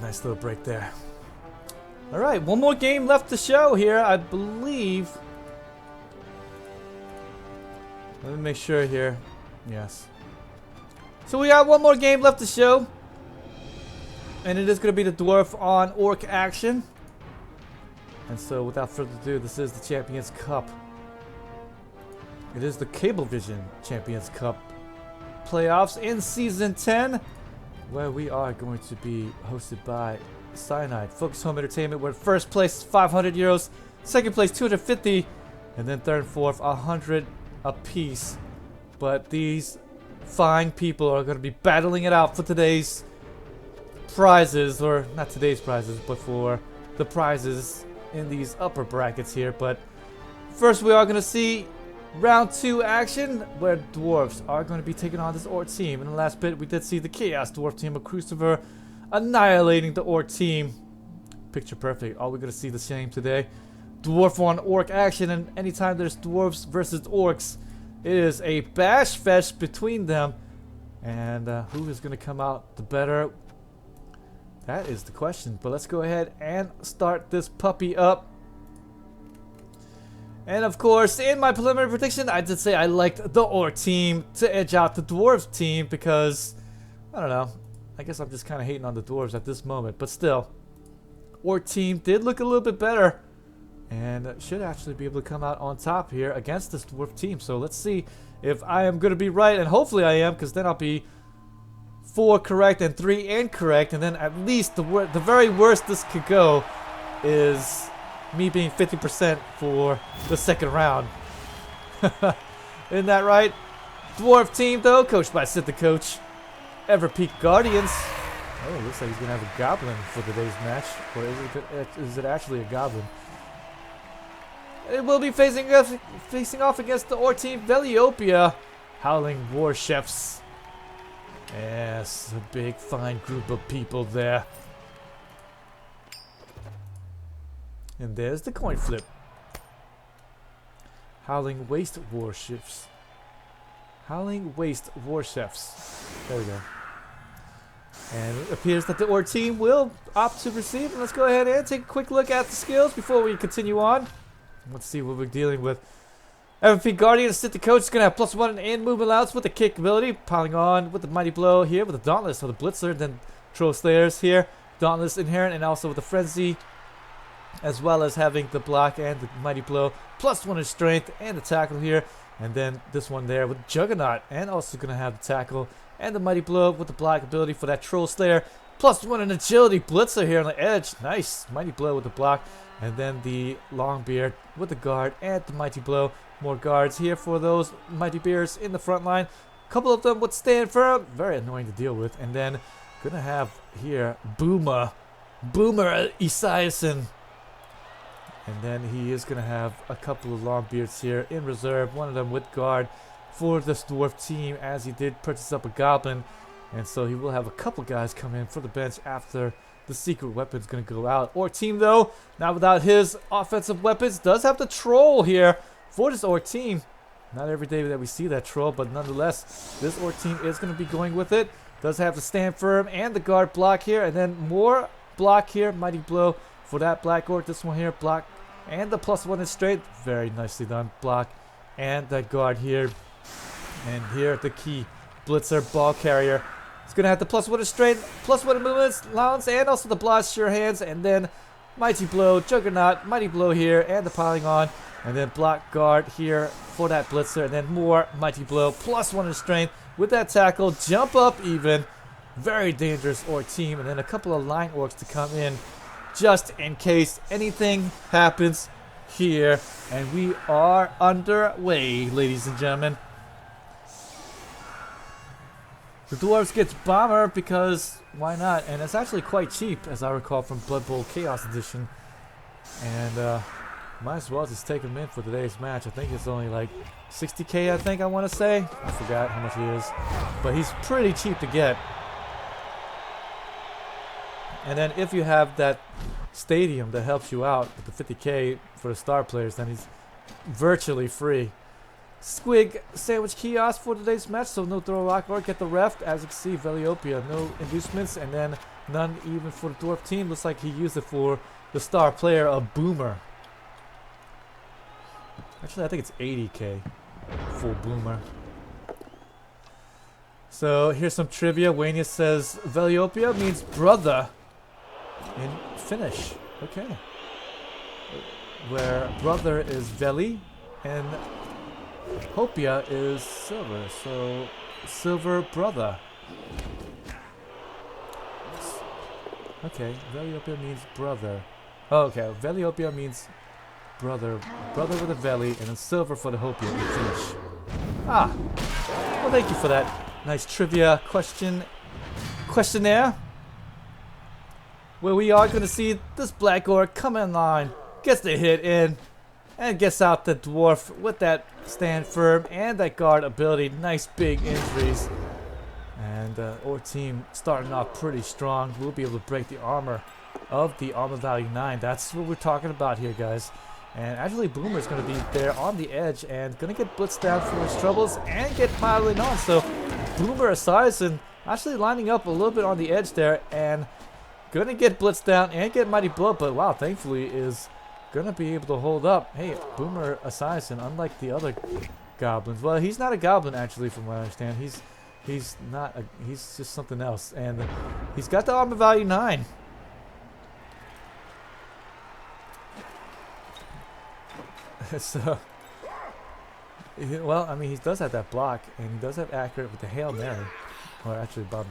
Nice little break there. Alright, one more game left to show here, I believe. Let me make sure here. Yes. So we got one more game left to show. And it is going to be the Dwarf on Orc action. And so without further ado, this is the Champions Cup. It is the Cablevision Champions Cup playoffs in Season 10. Where we are going to be hosted by Cyanide Focus Home Entertainment, where first place is 500 euros, second place 250, and then third and fourth 100 apiece. But these fine people are going to be battling it out for today's prizes, or not today's prizes, but for the prizes in these upper brackets here. But first we are going to see round 2 action, where Dwarves are going to be taking on this Orc team. In the last bit, we did see the Chaos Dwarf team of Crucifer annihilating the Orc team. Picture perfect. All we're going to see the same today. Dwarf on Orc action, and anytime there's Dwarves versus Orcs, it is a bash fest between them. And who is going to come out the better? That is the question. But let's go ahead and start this puppy up. And of course, in my preliminary prediction, I did say I liked the Orc team to edge out the Dwarves team because, I don't know, I guess I'm just kind of hating on the Dwarves at this moment. But still, Orc team did look a little bit better and should actually be able to come out on top here against this Dwarf team. So let's see if I am going to be right, and hopefully I am, because then I'll be 4 correct and 3 incorrect, and then at least the very worst this could go is me being 50% for the second round. Isn't that right? Dwarf team though, coached by Sid the Coach. Everpeak Guardians. Oh, looks like he's gonna have a goblin for today's match. Or is it actually a goblin? It will be facing off against the Orc team Velihopea. Howling Warchefs. Yes, a big fine group of people there. And there's the coin flip. Howling Waste Warchefs. Howling Waste Warchefs. There we go. And it appears that the Orc team will opt to receive. And let's go ahead and take a quick look at the skills before we continue on. Let's see what we're dealing with. Everpeak Guardian, Sid the Coach is going to have +1 in movement allowance with the kick ability. Piling on with the Mighty Blow here with the Dauntless of the Blitzer. Then Troll Slayers here. Dauntless inherent, and also with the Frenzy, as well as having the block and the Mighty Blow, +1 in strength and the tackle here. And then this one there with Juggernaut, and also going to have the tackle and the Mighty Blow with the block ability for that Troll Slayer. +1 in agility, Blitzer here on the edge. Nice. Mighty Blow with the block. And then the Longbeard with the guard and the Mighty Blow. More guards here for those Mighty Bears in the front line. A couple of them would stand firm. Very annoying to deal with. And then going to have here Boomer Esiason. And then he is going to have a couple of Longbeards here in reserve. One of them with guard for this Dwarf team, as he did purchase up a Goblin. And so he will have a couple guys come in for the bench after the secret weapon's going to go out. Orc team, though, not without his offensive weapons, does have the Troll here for this Orc team. Not every day that we see that Troll, but nonetheless, this Orc team is going to be going with it. Does have the stand firm and the guard block here. And then more block here. Mighty Blow for that Black Orc. This one here, block and the +1 in strength. Very nicely done. Block and that guard here. And here the key Blitzer ball carrier. It's going to have the +1 in strength, +1 in movement allowance, and also the blast sure hands. And then Mighty Blow, Juggernaut, Mighty Blow here, and the piling on. And then block guard here for that Blitzer. And then more Mighty Blow, +1 in strength with that tackle. Jump up even. Very dangerous Orc team. And then a couple of line Orcs to come in just in case anything happens here. And we are underway, ladies and gentlemen. The Dwarves gets Bomber because why not? And it's actually quite cheap, as I recall, from Blood Bowl Chaos Edition. And might as well just take him in for today's match. I think it's only like 60k, I think I want to say. I forgot how much he is. But he's pretty cheap to get. And then if you have that stadium that helps you out with the 50k for the star players, then he's virtually free. Squig sandwich kiosk for today's match, so no throw rock or get the ref. As you can see, Velihopea, no inducements, and then none even for the Dwarf team. Looks like he used it for the star player of Boomer. Actually, I think it's 80k for Boomer. So here's some trivia. Wayne says Velihopea means brother in Finnish. Okay. Where brother is Veli and Hopea is silver, so silver brother. Okay, Velihopea means brother. Oh, okay, Velihopea means brother. Brother with a Veli, and then silver for the Hopea in Finnish. Ah, well, thank you for that nice trivia questionnaire. Where we are going to see this Black Orc come in line, gets the hit in, and gets out the Dwarf with that stand firm and that guard ability. Nice big injuries. And Orc team starting off pretty strong. We'll be able to break the armor of the armor value 9. That's what we're talking about here, guys. And actually Boomer's going to be there on the edge and going to get blitzed down for his troubles and get piling on. So Boomer aside and actually lining up a little bit on the edge there and going to get blitzed down and get mighty blow. But wow, thankfully is gonna be able to hold up. Hey, Boomer Assassin, unlike the other goblins. Well, he's not a goblin actually, from what I understand. He's not. He's just something else, and he's got the armor value 9. So, well, I mean, he does have that block, and he does have accurate with the Hail Mary. Or actually, Bob.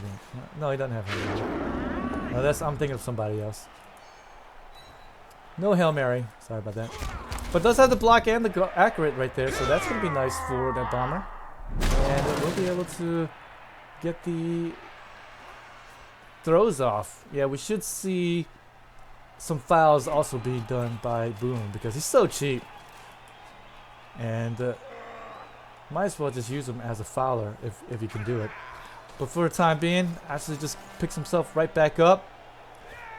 No, he doesn't have Hail Mary. No, that's. I'm thinking of somebody else. No Hail Mary. Sorry about that. But does have the block and the accurate right there, so that's going to be nice for that bomber. And we'll be able to get the throws off. Yeah, we should see some fouls also being done by Boom because he's so cheap. And might as well just use him as a fouler if he can do it. But for the time being, actually just picks himself right back up.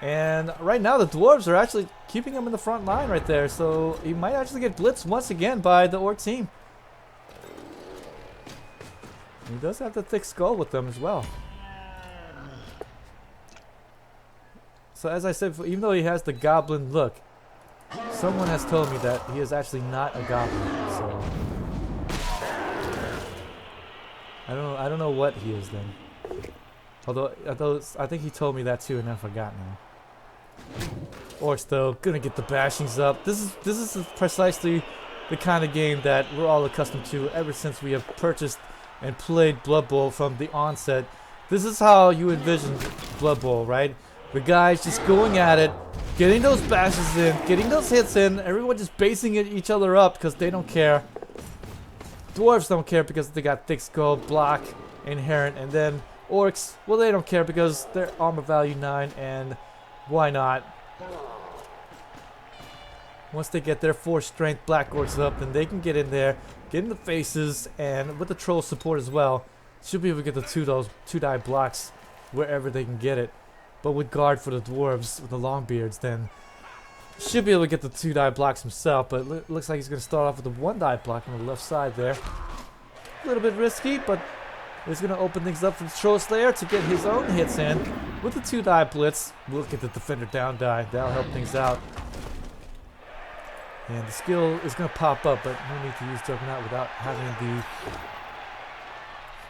And right now the Dwarves are actually keeping him in the front line right there. So he might actually get blitzed once again by the Orc team. He does have the thick skull with them as well. So as I said, even though he has the goblin look, someone has told me that he is actually not a goblin. So I don't know what he is then. Although I think he told me that too, and I forgot now. Orcs though gonna get the bashings up. This is precisely the kind of game that we're all accustomed to ever since we have purchased and played Blood Bowl from the onset. This is how you envision Blood Bowl, right? The guys just going at it, getting those bashes in, getting those hits in, everyone just basing each other up because they don't care. Dwarves don't care because they got thick skull, block, inherent, and then Orcs, well, they don't care because they're armor value 9, and why not? Once they get their 4 strength Black Orcs up, then they can get in there, get in the faces, and with the troll support as well, should be able to get the 2-die blocks wherever they can get it. But with guard for the Dwarves, with the Longbeards, then should be able to get the 2-die blocks himself, but it looks like he's going to start off with the 1-die block on the left side there. A little bit risky, but he's going to open things up for the Troll Slayer to get his own hits in with the 2-die blitz. We'll get the Defender down die. That'll help things out. And the skill is going to pop up, but no need to use Juggernaut without having the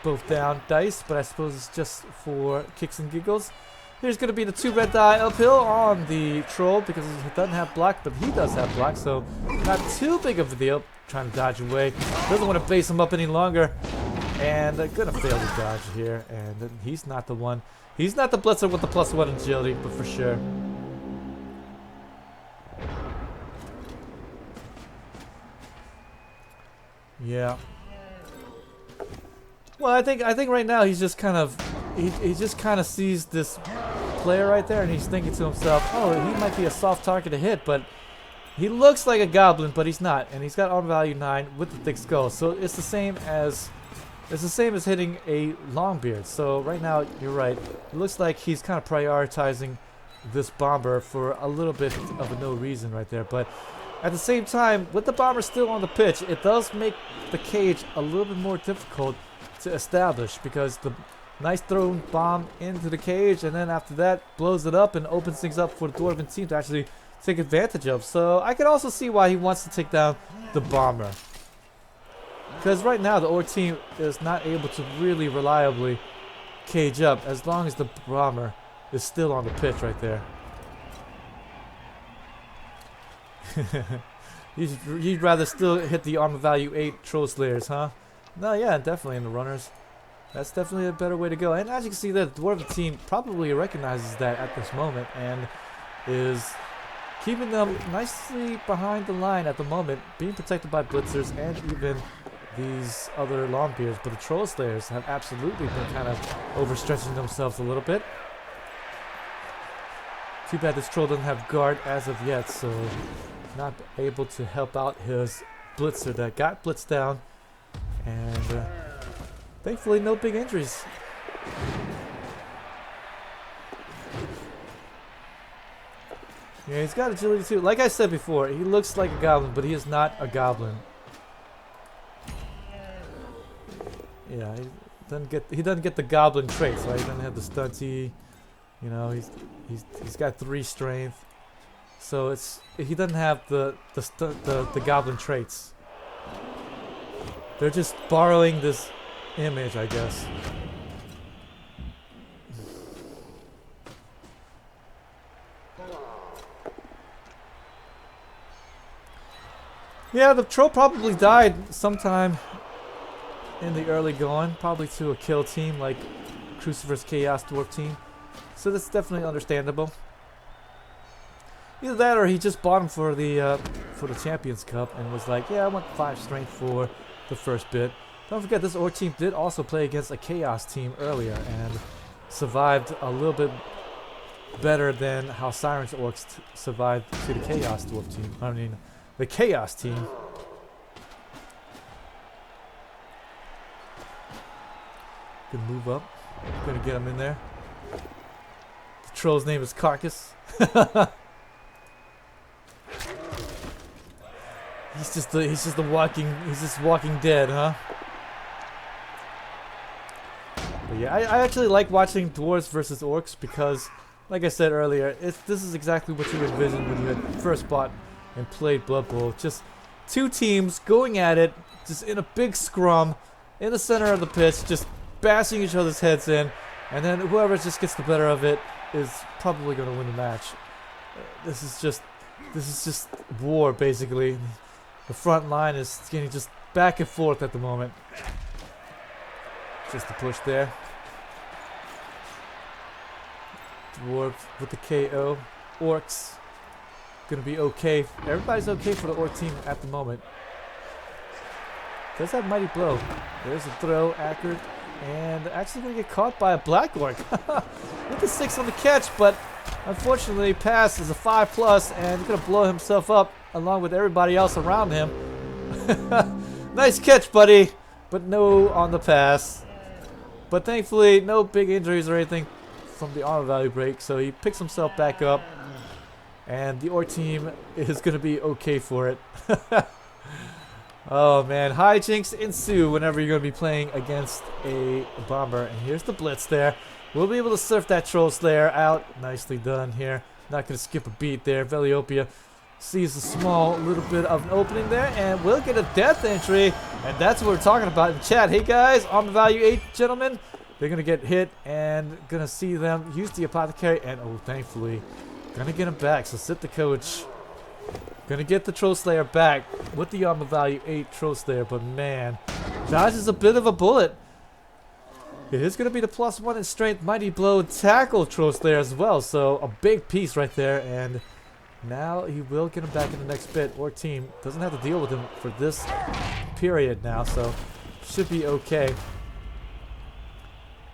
both down dice, but I suppose it's just for kicks and giggles. Here's going to be the 2 red die uphill on the Troll because he doesn't have block, but he does have block, so not too big of a deal. Trying to dodge away. Doesn't want to base him up any longer. And gonna fail to dodge here, and he's not the one. He's not the blitzer with the +1 agility, but for sure. Yeah. Well, I think right now he's just kind of he just kind of sees this player right there, and he's thinking to himself, "Oh, he might be a soft target to hit, but he looks like a goblin, but he's not, and he's got armor value 9 with the thick skull, so it's the same as." It's the same as hitting a Longbeard. So right now, you're right. It looks like he's kind of prioritizing this bomber for a little bit of a no reason right there. But At the same time, with the bomber still on the pitch, it does make the cage a little bit more difficult to establish because the nice thrown bomb into the cage and then after that blows it up and opens things up for the Dwarven team to actually take advantage of. So I can also see why he wants to take down the bomber. Because right now the Orc team is not able to really reliably cage up as long as the bomber is still on the pitch right there. You'd rather still hit the armor value 8 troll slayers, huh? No, yeah, definitely in the runners. That's definitely a better way to go. And as you can see, the Dwarven team probably recognizes that at this moment and is keeping them nicely behind the line at the moment, being protected by blitzers and even these other longbeards. But the troll slayers have absolutely been kind of overstretching themselves a little bit. Too bad this troll doesn't have guard as of yet, so not able to help out his blitzer that got blitzed down. And thankfully no big injuries. Yeah, he's got agility too. Like I said before, he looks like a goblin, but he is not a goblin. Yeah, he doesn't get the goblin traits, right? He doesn't have the stunty. You know, he's got 3 strength. So he doesn't have the goblin traits. They're just borrowing this image, I guess. Yeah, the troll probably died sometime in the early going, probably to a kill team like Crucifer's Chaos Dwarf team. So that's definitely understandable. Either that or he just bought him for the Champions Cup and was like, yeah, I want 5 strength for the first bit. Don't forget this Orc team did also play against a Chaos team earlier and survived a little bit better than how Siren's Orcs survived to the Chaos Dwarf team. I mean, the Chaos team. Good move up. Gonna get him in there. The troll's name is Carcass. He's just walking dead, huh? But yeah, I actually like watching dwarves versus orcs because, like I said earlier, this is exactly what you envisioned when you had first bought and played Blood Bowl. Just 2 teams going at it, just in a big scrum, in the center of the pitch, just bashing each other's heads in, and then whoever just gets the better of it is probably going to win the match. This is just war, basically. The front line is getting just back and forth at the moment. Just a push there. Dwarf with the KO. Orcs gonna be okay. Everybody's okay for the Orc team at the moment. Does have Mighty Blow. There's a throw, accurate, and actually gonna get caught by a Black Orc. With the 6 on the catch, but unfortunately pass is a 5+, and he's gonna blow himself up along with everybody else around him. Nice catch, buddy, but no on the pass. But thankfully, no big injuries or anything from the armor value break, so he picks himself back up, and the Orc team is gonna be okay for it. Oh man, hijinks ensue whenever you're gonna be playing against a bomber. And here's the blitz there. We'll be able to surf that troll slayer out. Nicely done here. Not gonna skip a beat there. Velihopea sees a small little bit of an opening there, and we'll get a death entry, and that's what we're talking about in chat. Hey guys, armor value 8 gentlemen, they're gonna get hit and gonna see them use the apothecary, and oh, thankfully gonna get him back. So sit the coach, gonna get the troll slayer back with the armor value 8 troll slayer. But man, dodges a bit of a bullet. It is gonna be the +1 in strength mighty blow tackle troll slayer as well, so a big piece right there. And now he will get him back in the next bit. Orc team doesn't have to deal with him for this period now, so should be okay.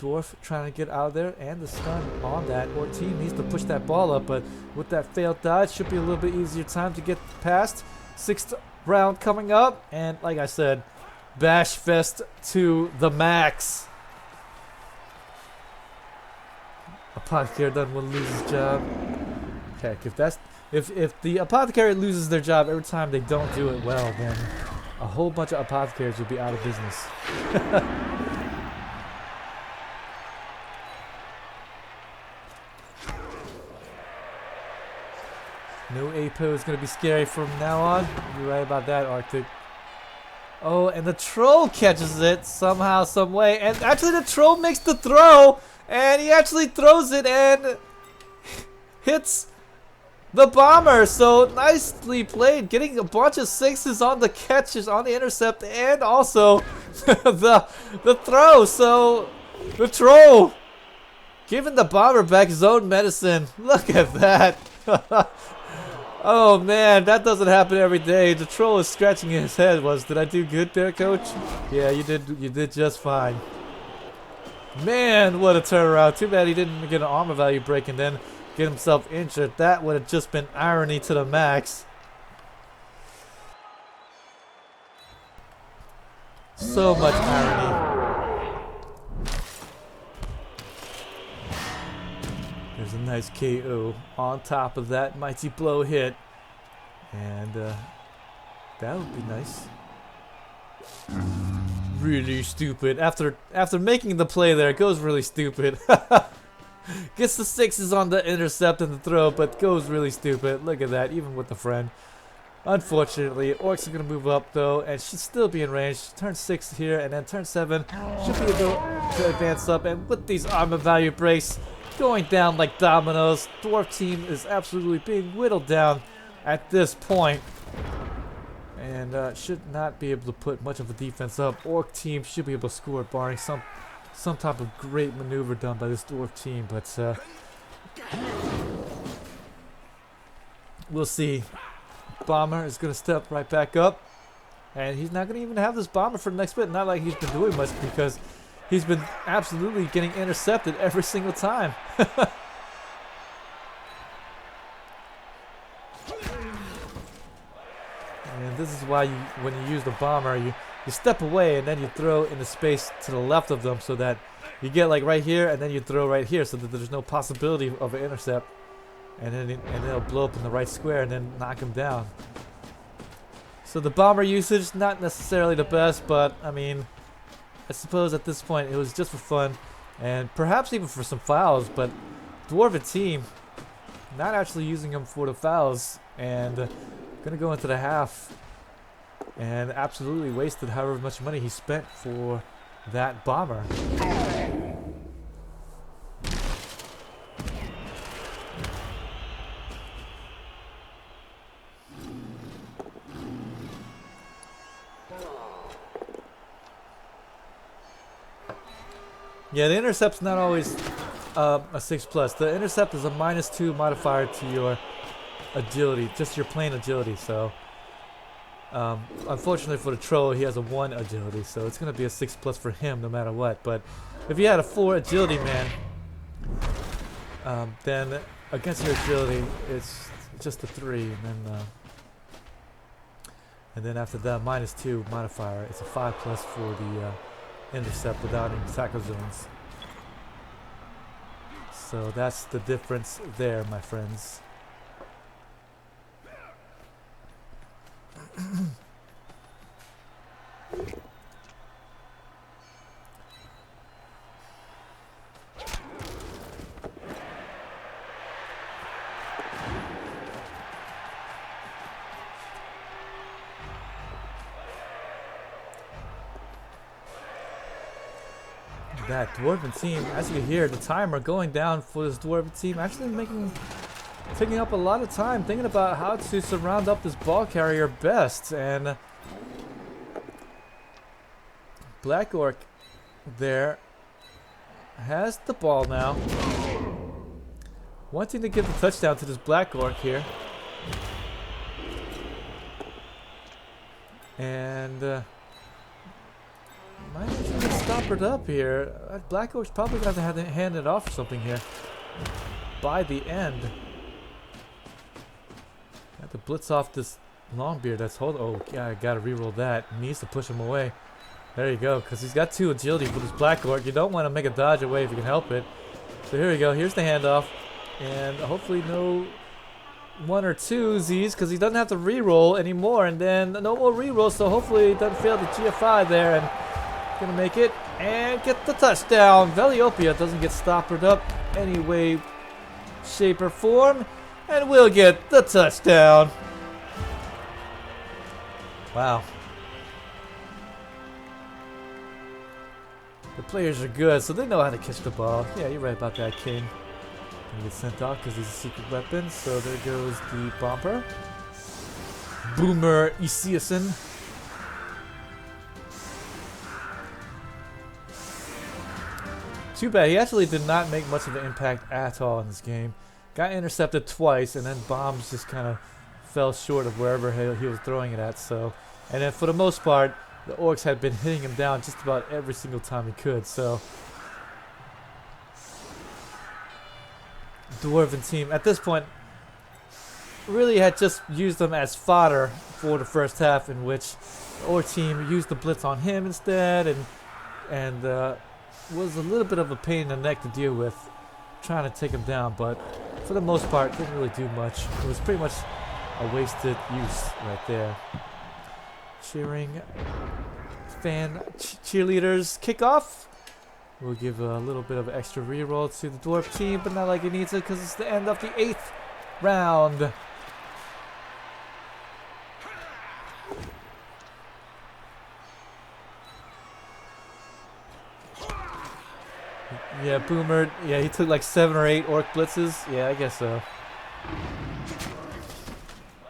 Dwarf trying to get out of there, and the stun on that. Orc team needs to push that ball up, but with that failed dodge, should be a little bit easier time to get past. 6th round coming up, and like I said, bash fest to the max. Apothecary doesn't want to lose his job. Heck, if the apothecary loses their job every time they don't do it well, then a whole bunch of apothecaries will be out of business. No APO is going to be scary from now on. You're right about that, Arctic. Oh, and the troll catches it somehow, some way. And actually the troll makes the throw. And he actually throws it and hits the bomber. So nicely played. Getting a bunch of 6s on the catches, on the intercept, and also the throw. So the troll giving the bomber back his own medicine. Look at that. Oh man, that doesn't happen every day. The troll is scratching his head. Did I do good there, coach? Yeah, you did just fine. Man, what a turnaround. Too bad he didn't get an armor value break and then get himself injured. That would have just been irony to the max. So much irony. There's a nice KO on top of that mighty blow hit. And that would be nice. Really stupid. After making the play there, it goes really stupid. Gets the 6s on the intercept and the throw, but goes really stupid. Look at that, even with the friend. Unfortunately, Orcs are going to move up though, and should still be in range. Turn 6 here, and then turn 7 should be able to advance up. And with these armor value breaks going down like dominoes, Dwarf team is absolutely being whittled down at this point. And should not be able to put much of a defense up. Orc team should be able to score, barring some type of great maneuver done by this Dwarf team. But we'll see. Bomber is going to step right back up. And he's not going to even have this bomber for the next bit. Not like he's been doing much, because he's been absolutely getting intercepted every single time. And this is why when you use the bomber, you step away and then you throw in the space to the left of them, so that you get like right here and then you throw right here, so that there's no possibility of an intercept. And then it'll blow up in the right square and then knock him down. So the bomber usage, not necessarily the best, but I mean, I suppose at this point it was just for fun, and perhaps even for some fouls. But Dwarven team not actually using him for the fouls, and gonna go into the half and absolutely wasted however much money he spent for that bomber. Yeah, the intercept's not always a 6+. The intercept is a -2 modifier to your agility, just your plain agility. So, unfortunately for the troll, he has a 1 agility, so it's going to be a 6+ for him no matter what. But if you had a 4 agility man, then against your agility, it's just a 3, and then after that -2 modifier, it's a 5+ for the intercept without any tackle zones. So that's the difference there, my friends. That Dwarven team, as you can hear, the timer going down for this Dwarven team, actually taking up a lot of time, thinking about how to surround up this ball carrier best. And Black Orc there has the ball now, wanting to give the touchdown to this Black Orc here. And might actually stop it up here. Black Orc's probably going to have to hand it off or something here by the end. Have to blitz off this Longbeard that's holding. Oh, yeah, I gotta reroll that. He needs to push him away. There you go, because he's got 2 agility for this Black Orc. You don't want to make a dodge away if you can help it. So here we go. Here's the handoff. And hopefully no 1 or 2 Z's because he doesn't have to re-roll anymore, and then no more re-rolls, so hopefully he doesn't fail the GFI there and gonna make it and get the touchdown. Velihopea doesn't get stoppered up any way, shape, or form, and we'll get the touchdown. Wow. The players are good, so they know how to catch the ball. Yeah, you're right about that, King. He gets sent off because he's a secret weapon, so there goes the bomber. Boomer Esiason. Too bad, he actually did not make much of an impact at all in this game. Got intercepted twice, and then bombs just kind of fell short of wherever he was throwing it at. So, and then for the most part, the Orcs had been hitting him down just about every single time he could. So, Dwarven team at this point really had just used them as fodder for the first half, in which the Orc team used the blitz on him instead, and was a little bit of a pain in the neck to deal with, trying to take him down. But for the most part, didn't really do much. It was pretty much a wasted use right there. Cheering fan cheerleaders kickoff. We'll give a little bit of extra reroll to the Dwarf team, but not like it needs it because it's the end of the 8th round. Yeah, Boomer, yeah, he took like 7 or 8 Orc blitzes. Yeah, I guess so.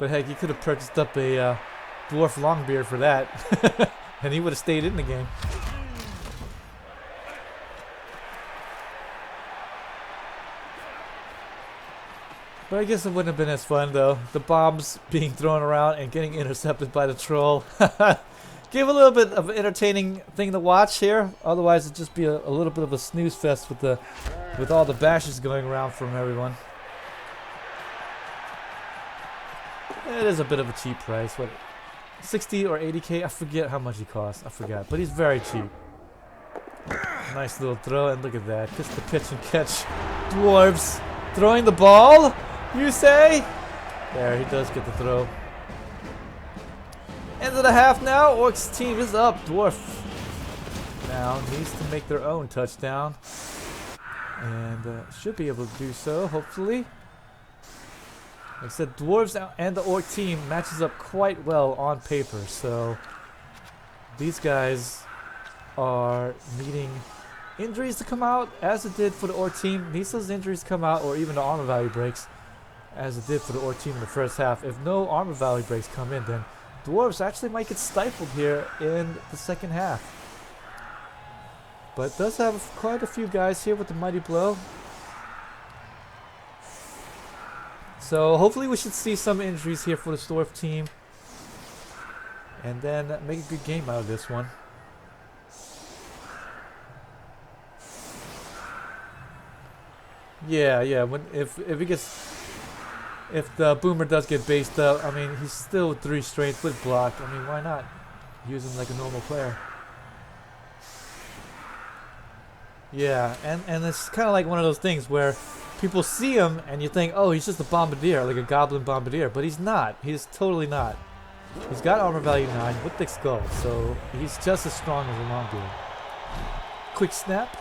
But heck, he could have purchased up a Dwarf Longbeard for that, and he would have stayed in the game. But I guess it wouldn't have been as fun though. The bombs being thrown around and getting intercepted by the troll. Give a little bit of an entertaining thing to watch here. Otherwise it'd just be a little bit of a snooze fest with all the bashes going around from everyone. It is a bit of a cheap price. What, 60 or 80k? I forget how much he costs. I forgot. But he's very cheap. Nice little throw, and look at that. Just the pitch and catch. Dwarves throwing the ball, you say? There, he does get the throw. End of the half now. Orcs team is up. Dwarf now needs to make their own touchdown. And should be able to do so, hopefully. Like I said, Dwarves and the Orc team matches up quite well on paper. So these guys are needing injuries to come out, as it did for the Orc team. Needs those injuries to come out, or even the armor value breaks, as it did for the Orc team in the first half. If no armor value breaks come in, then Dwarves actually might get stifled here in the second half. But does have quite a few guys here with the mighty blow. So hopefully we should see some injuries here for the Dwarf team, and then make a good game out of this one. Yeah. If the Boomer does get based up, I mean, he's still 3 strength with block. I mean, why not use him like a normal player? Yeah, and it's kind of like one of those things where people see him and you think, oh, he's just a bombardier, like a goblin bombardier, but he's not. He's totally not. He's got armor value 9 with thick skull, so he's just as strong as a Longbeard. Quick snap.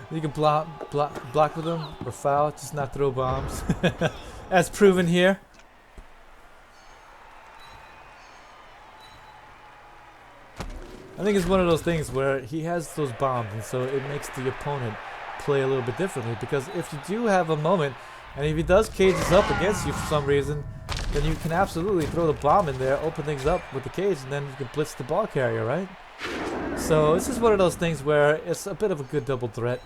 You can block with them or foul, just not throw bombs. As proven here. I think it's one of those things where he has those bombs, and so it makes the opponent play a little bit differently. Because if you do have a moment, and if he does cages up against you for some reason, then you can absolutely throw the bomb in there, open things up with the cage, and then you can blitz the ball carrier, right? So it's just one of those things where it's a bit of a good double threat.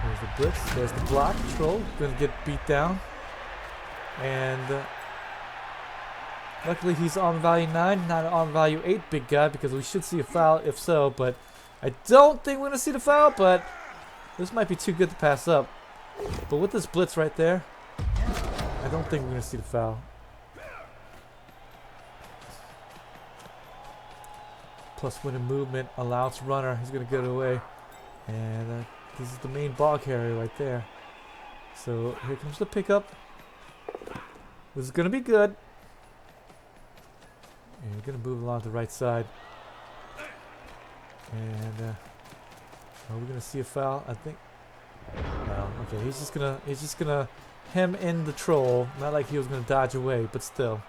There's the blitz, there's the block. Troll gonna get beat down, and luckily he's on value 9, not on value 8, big guy, because we should see a foul if so. But I don't think we're gonna see the foul, but this might be too good to pass up. But with this blitz right there, I don't think we're going to see the foul. Plus winning movement allows runner. He's going to get away. And this is the main ball carrier right there. So here comes the pickup. This is going to be good. And we're going to move along the right side. And are we going to see a foul? I think. No. Okay, he's just gonna hem in the troll. Not like he was going to dodge away, but still.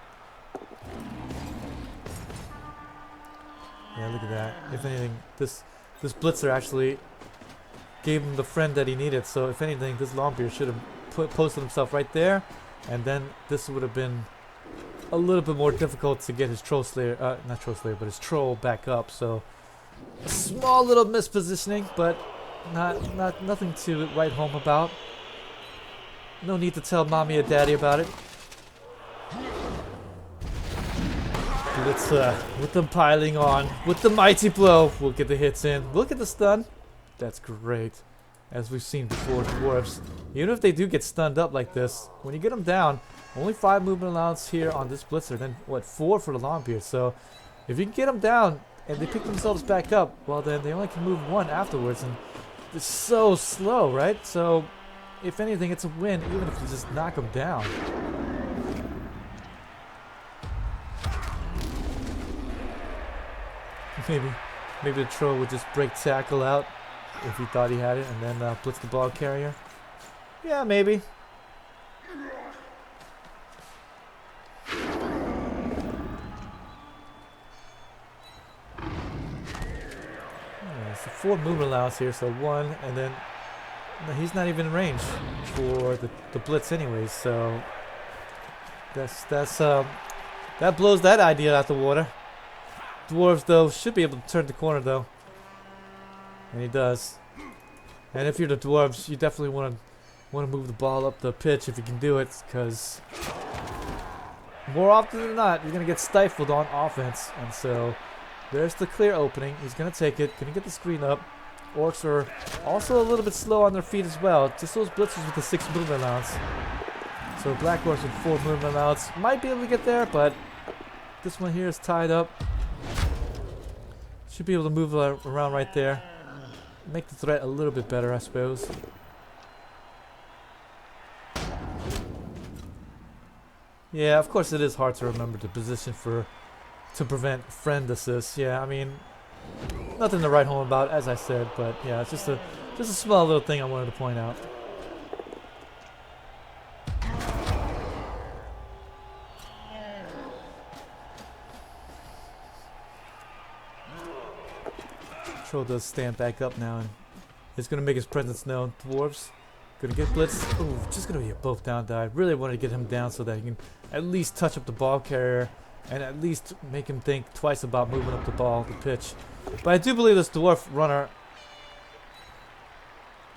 Yeah, look at that. If anything, this blitzer actually gave him the friend that he needed. So if anything, this Longbeard should have posted himself right there, and then this would have been a little bit more difficult to get his troll slayer, not troll slayer, but his troll back up. So a small little mispositioning, but nothing to write home about. No need to tell mommy or daddy about it. Let's with them piling on, with the mighty blow, we'll get the hits in. We'll get the stun. That's great. As we've seen before, Dwarfs, even if they do get stunned up like this, when you get them down, only 5 movement allowance here on this blitzer, then what, 4 for the Longbeard. So if you can get them down and they pick themselves back up, well then they only can move 1 afterwards, and it's so slow, right? So if anything, it's a win even if you just knock them down. Maybe the troll would just break tackle out if he thought he had it, and then blitz the ball carrier. Yeah, maybe. Yeah, so 4 movement allowance here, so 1, and then no, he's not even in range for the blitz anyways. So that blows that idea out the water. Dwarves, though, should be able to turn the corner, though. And he does. And if you're the Dwarves, you definitely want to move the ball up the pitch if you can do it, because more often than not, you're going to get stifled on offense. And so there's the clear opening. He's going to take it. Going to get the screen up. Orcs are also a little bit slow on their feet as well. Just those blitzers with the 6 movement allowance. So Black Orcs with 4 movement allowance might be able to get there, but this one here is tied up. Should be able to move around right there. Make the threat a little bit better, I suppose. Yeah, of course it is hard to remember the position to prevent friend assist. Yeah, I mean, nothing to write home about, as I said, but yeah, it's just a small little thing I wanted to point out. Troll does stand back up now, and is going to make his presence known. Dwarves going to get blitzed. Ooh, just going to be a both down dive. Really wanted to get him down so that he can at least touch up the ball carrier and at least make him think twice about moving up the pitch. But I do believe this Dwarf runner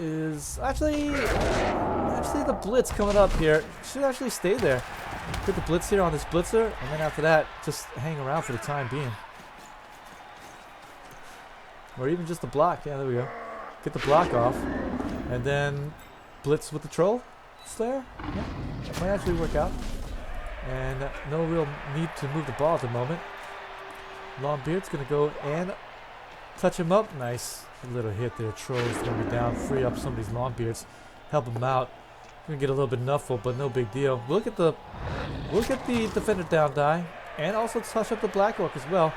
is actually the blitz coming up here. Should actually stay there. Get the blitz here on this blitzer, and then after that, just hang around for the time being. Or even just the block. Yeah, there we go. Get the block off. And then blitz with the troll slayer. Yeah, that might actually work out. And no real need to move the ball at the moment. Longbeard's going to go and touch him up. Nice. A little hit there. Troll's going to be down. Free up some of these Longbeards. Help him out. Going to get a little bit nuffled, but no big deal. We'll get the defender down die. And also touch up the Black Orc as well.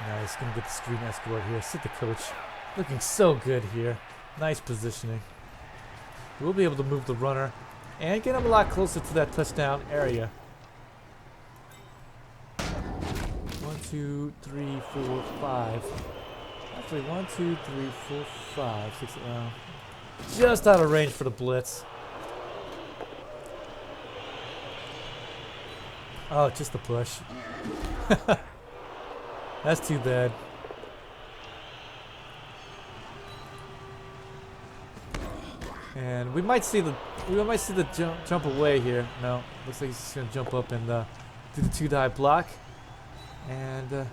Nice, gonna get the screen escort here. Sit the coach. Looking so good here. Nice positioning. We'll be able to move the runner and get him a lot closer to that touchdown area. 1, 2, 3, 4, 5. Actually, 1, 2, 3, 4, 5, 6. Just out of range for the blitz. Oh, just the push. That's too bad. And we might see the jump away here. No, looks like he's just gonna jump up and do the 2-die block, and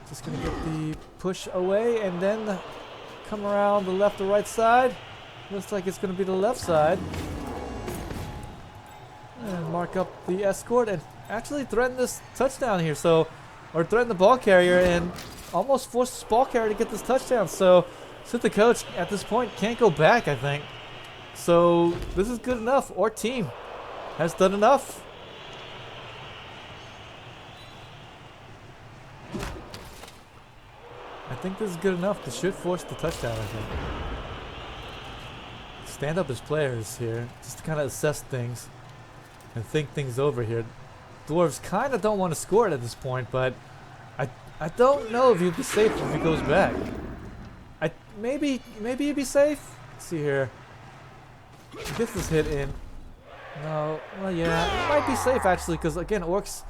just gonna get the push away, and then come around the left or right side. Looks like it's gonna be the left side. And mark up the escort and actually threaten this touchdown here. So, or threaten the ball carrier and almost force this ball carrier to get this touchdown. So, since the coach at this point can't go back, I think. So, this is good enough. Our team has done enough. I think this is good enough. This should force the touchdown, I think. Stand up as players here, just to kind of assess things and think things over here. Dwarves kind of don't want to score it at this point, but I don't know if he'd be safe if he goes back. Maybe he'd be safe. Let's see here. He gets this hit in. No, well yeah, it might be safe actually, because again, Orcs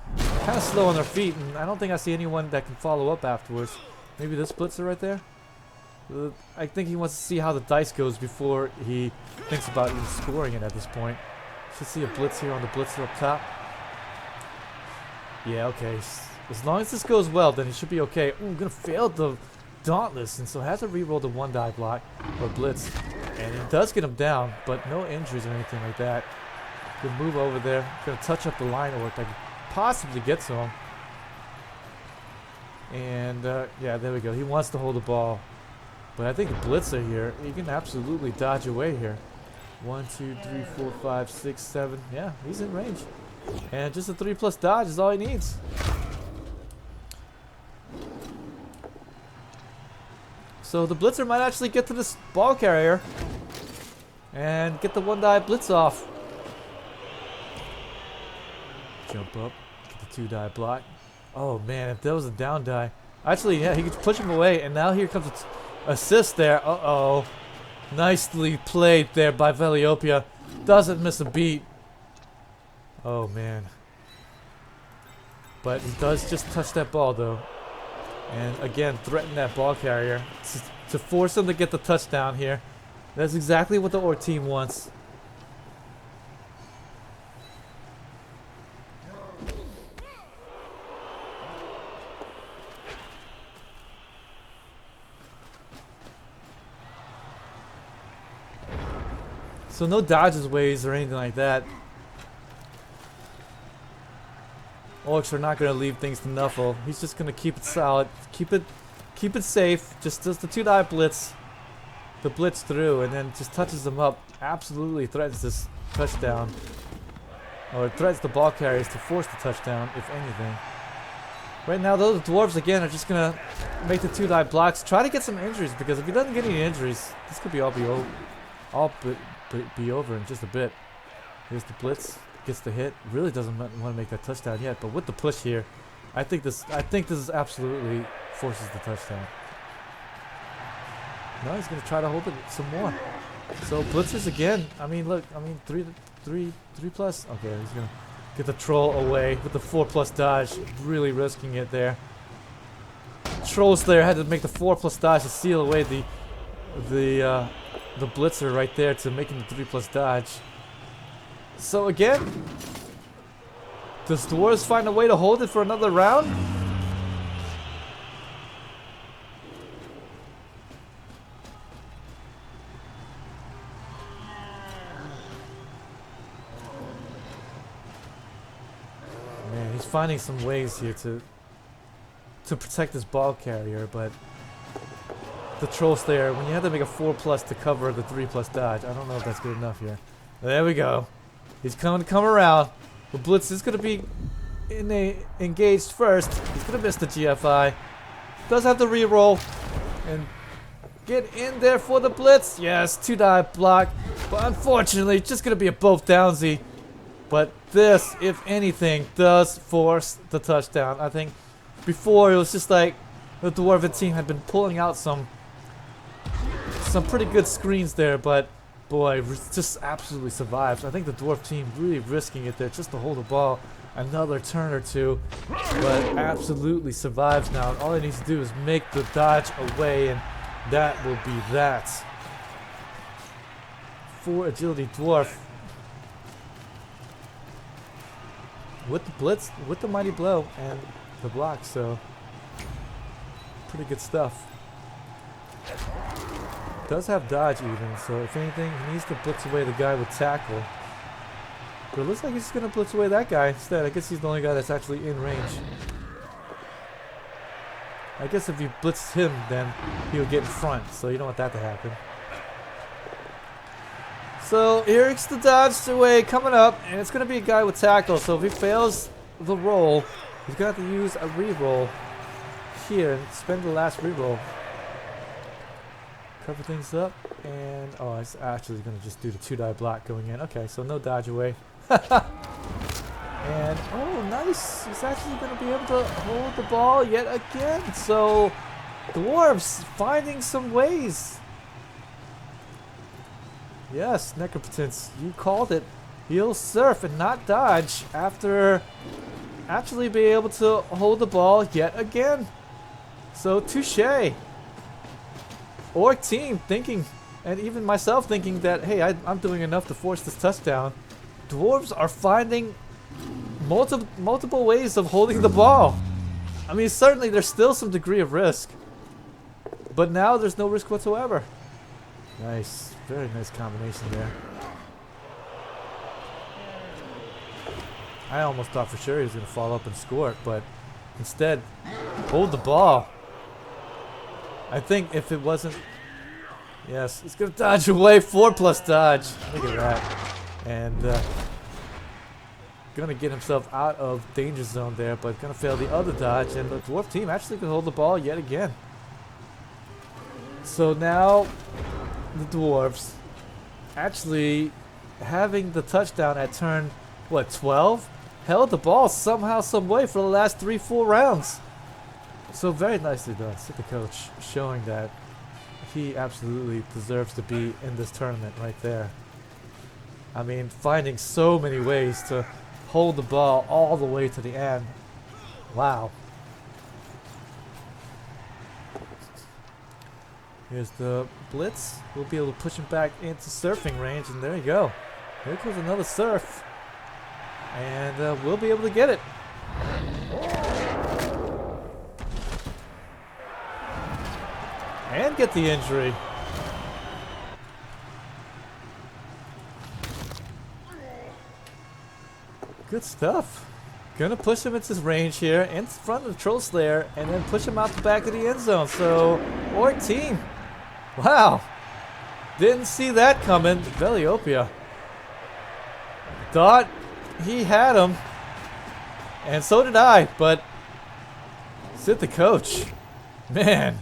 kind of slow on their feet, and I don't think I see anyone that can follow up afterwards. Maybe this blitzer right there? I think he wants to see how the dice goes before he thinks about even scoring it at this point. Should see a blitz here on the blitzer up top. Yeah, okay. As long as this goes well, then he should be okay. Ooh, gonna fail the Dauntless, and so has to re-roll the one die block or blitz. And it does get him down, but no injuries or anything like that. Good move over there. Gonna touch up the line orc that could possibly get to him. And yeah, there we go. He wants to hold the ball. But I think the blitzer here, he can absolutely dodge away here. 1, 2, 3, 4, 5, 6, 7. Yeah, he's in range. And just a 3+ dodge is all he needs. So the blitzer might actually get to this ball carrier and get the one die blitz off. Jump up, get the 2 die block. Oh man, if that was a down die. Actually, yeah, he could push him away, and now here comes an assist there. Uh-oh. Nicely played there by Velihopea. Doesn't miss a beat. Oh man. But he does just touch that ball though. And again, threaten that ball carrier to force him to get the touchdown here. That's exactly what the Orc team wants. So no dodges ways or anything like that. Orcs are not going to leave things to Nuffle. He's just going to keep it solid, keep it safe. Just does the 2 die blitz, the blitz through, and then just touches them up. Absolutely threatens this touchdown, or threatens the ball carriers to force the touchdown, if anything. Right now, though, the Dwarves again are just going to make the 2 die blocks. Try to get some injuries, because if he doesn't get any injuries, this could be be over in just a bit. Here's the blitz, gets the hit. Really doesn't want to make that touchdown yet, but with the push here, I think this is absolutely forces the touchdown. No, he's gonna try to hold it some more. So blitzers again. I mean, look. I mean, 3+. Okay, he's gonna get the troll away with the 4+ dodge. Really risking it there. Trolls there had to make the 4+ dodge to seal away the blitzer right there to making the 3+ dodge. So again, does Dwarves find a way to hold it for another round? Man, he's finding some ways here to protect this ball carrier, but the troll slayer, when you have to make a 4+ to cover the 3+ dodge, I don't know if that's good enough here. There we go. He's going to come around. The blitz is going to be engaged first. He's going to miss the GFI. Does have to re-roll and get in there for the blitz. Yes, 2 die block. But unfortunately, it's just going to be a both downsy. But this, if anything, does force the touchdown. I think before it was just like the Dwarven team had been pulling out some pretty good screens there, but boy, just absolutely survives. I think the Dwarf team really risking it there just to hold the ball another turn or two, but absolutely survives now. All he needs to do is make the dodge away, and that will be that. 4 agility Dwarf with the blitz, with the mighty blow, and the block, so pretty good stuff. Does have dodge even, so if anything, he needs to blitz away the guy with tackle. But it looks like he's gonna blitz away that guy instead. I guess he's the only guy that's actually in range. I guess if you blitz him, then he'll get in front, so you don't want that to happen. So Eric's the dodge away coming up, and it's gonna be a guy with tackle. So if he fails the roll, he's gonna have to use a reroll here and spend the last reroll. Cover things up, and oh, it's actually gonna just do the 2-die block going in. Okay, so no dodge away. And oh, nice! He's actually gonna be able to hold the ball yet again. So Dwarves finding some ways. Yes, Necropotence, you called it. He'll surf and not dodge after actually being able to hold the ball yet again. So touche. Orc team thinking, and even myself thinking that, hey, I'm doing enough to force this touchdown. Dwarves are finding multiple ways of holding the ball. I mean, certainly there's still some degree of risk, but now there's no risk whatsoever. Nice, very nice combination there. I almost thought for sure he was going to fall up and score it, but instead, hold the ball. I think if it wasn't, yes, it's going to dodge away, 4+ dodge. Look at that. And going to get himself out of danger zone there, but going to fail the other dodge, and the Dwarf team actually can hold the ball yet again. So now the Dwarves actually having the touchdown at turn, what, 12? Held the ball somehow, some way for the last 3-4 rounds. So very nicely done. Sit the coach showing that he absolutely deserves to be in this tournament right there. I mean, finding so many ways to hold the ball all the way to the end. Wow. Here's the blitz. We'll be able to push him back into surfing range, and there you go. Here goes another surf. And we'll be able to get it. And get the injury. Good stuff. Gonna push him into his range here in front of the Troll Slayer and then push him out the back of the end zone. So, Orc team. Wow. Didn't see that coming. Velihopea thought he had him. And so did I, but sit the coach. Man.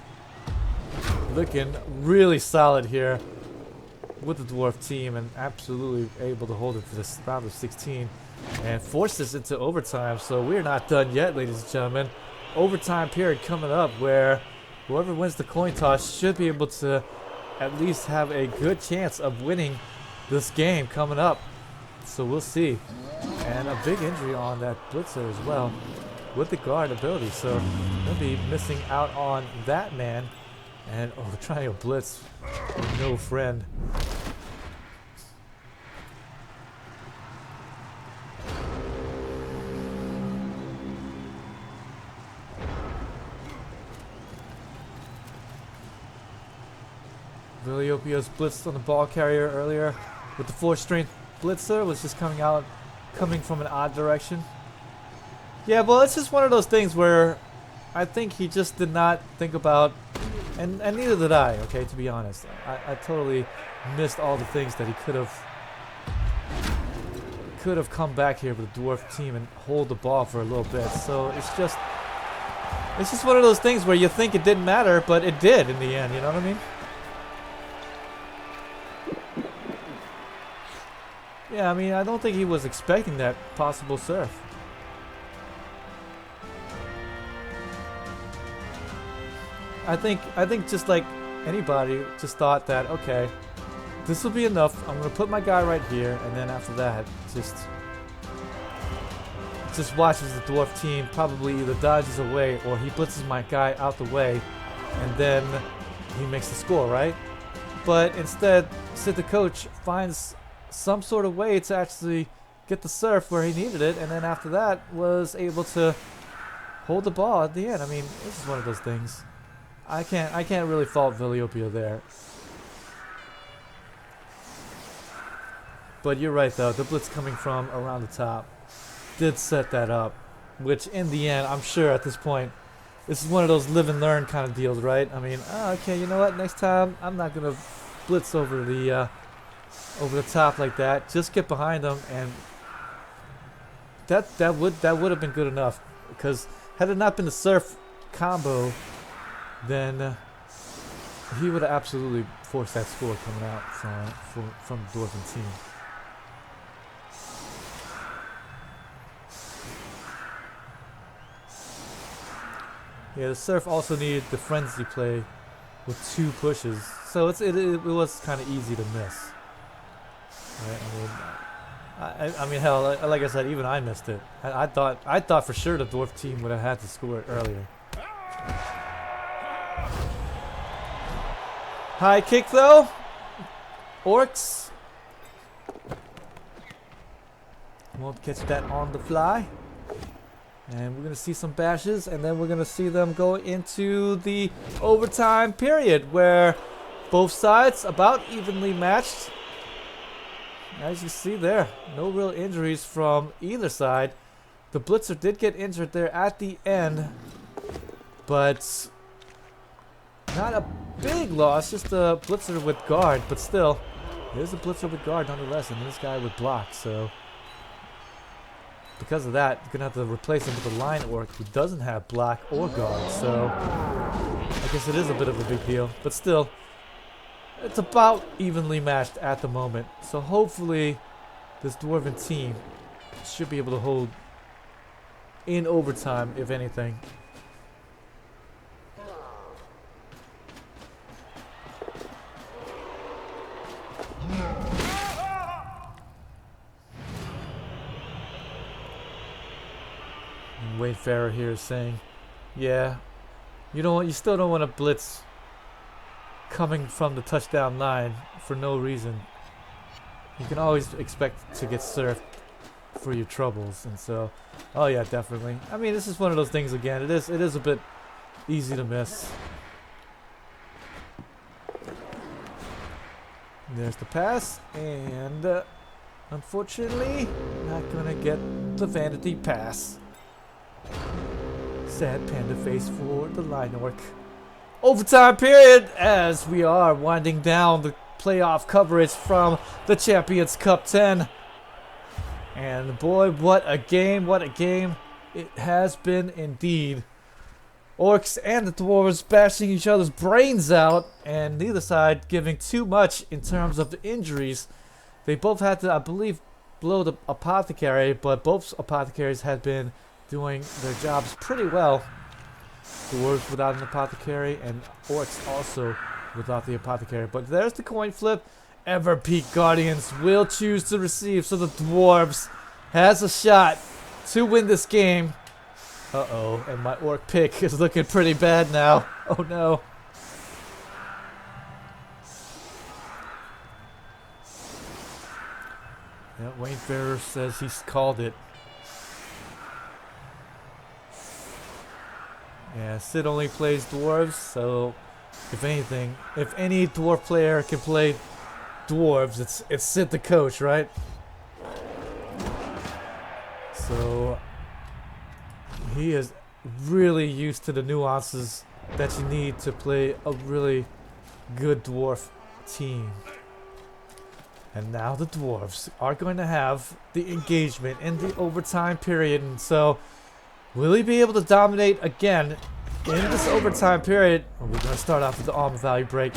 Looking really solid here with the Dwarf team and absolutely able to hold it for this round of 16 and force this into overtime. So we're not done yet, ladies and gentlemen. Overtime period coming up where whoever wins the coin toss should be able to at least have a good chance of winning this game coming up. So we'll see. And a big injury on that blitzer as well with the guard ability. So he'll be missing out on that man. And oh, trying to blitz with no friend. Velihopea's blitzed on the ball carrier earlier with the 4-strength blitzer, was just coming from an odd direction. Yeah, well, it's just one of those things where I think he just did not think about, and neither did I, okay, to be honest. I totally missed all the things that he could have come back here with the Dwarf team and hold the ball for a little bit. So it's just one of those things where you think it didn't matter, but it did in the end, you know what I mean? Yeah, I mean, I don't think he was expecting that possible surf. I think just like anybody just thought that, okay, this will be enough. I'm going to put my guy right here, and then after that, just watches the Dwarf team probably either dodges away or he blitzes my guy out the way, and then he makes the score, right? But instead, Sid the coach finds some sort of way to actually get the surf where he needed it, and then after that was able to hold the ball at the end. I mean, this is one of those things. I can't really fault Velihopea there. But you're right though, the blitz coming from around the top did set that up, which in the end, I'm sure at this point, this is one of those live and learn kind of deals, right? I mean, okay, you know what? Next time, I'm not gonna blitz over the top like that. Just get behind them, and that would have been good enough. Because had it not been the surf combo, then he would have absolutely forced that score coming out from the Dwarven team. Yeah, the surf also needed the frenzy play with 2 pushes, so it was kind of easy to miss. Right? I mean, hell, like I said, even I missed it. I thought for sure the Dwarf team would have had to score it earlier. High kick though, Orcs won't catch that on the fly. And we're going to see some bashes, and then we're going to see them go into the overtime period where both sides about evenly matched. As you see there, no real injuries from either side. The blitzer did get injured there at the end, but not a big loss, just a blitzer with guard, but still, there's a blitzer with guard nonetheless, and this guy with block, so because of that, you're going to have to replace him with a line orc who doesn't have block or guard. So I guess it is a bit of a big deal. But still, it's about evenly matched at the moment. So hopefully this Dwarven team should be able to hold in overtime, if anything. Wayfarer here is saying, yeah, you still don't want to blitz coming from the touchdown line for no reason. You can always expect to get surfed for your troubles, and so, oh yeah, definitely. I mean, this is one of those things again. It is a bit easy to miss. There's the pass, and unfortunately, not gonna get the vanity pass. Sad panda face for the line orc. Overtime period as we are winding down the playoff coverage from the Champions Cup 10. And boy, what a game it has been indeed. Orcs and the Dwarves bashing each other's brains out, and neither side giving too much in terms of the injuries. They both had to, I believe, blow the apothecary, but both apothecaries had been doing their jobs pretty well. Dwarves without an apothecary, and Orcs also without the apothecary. But there's the coin flip. Everpeak Guardians will choose to receive, so the Dwarves has a shot to win this game. Uh-oh, and my Orc pick is looking pretty bad now. Oh no. Yeah, Wayfarer says he's called it. Yeah, Sid only plays dwarves, so if anything, if any dwarf player can play dwarves, it's Sid the coach, right? So he is really used to the nuances that you need to play a really good dwarf team. And now the dwarves are going to have the engagement in the overtime period, and so will he be able to dominate again in this overtime period? We're going to start off with the armor value break.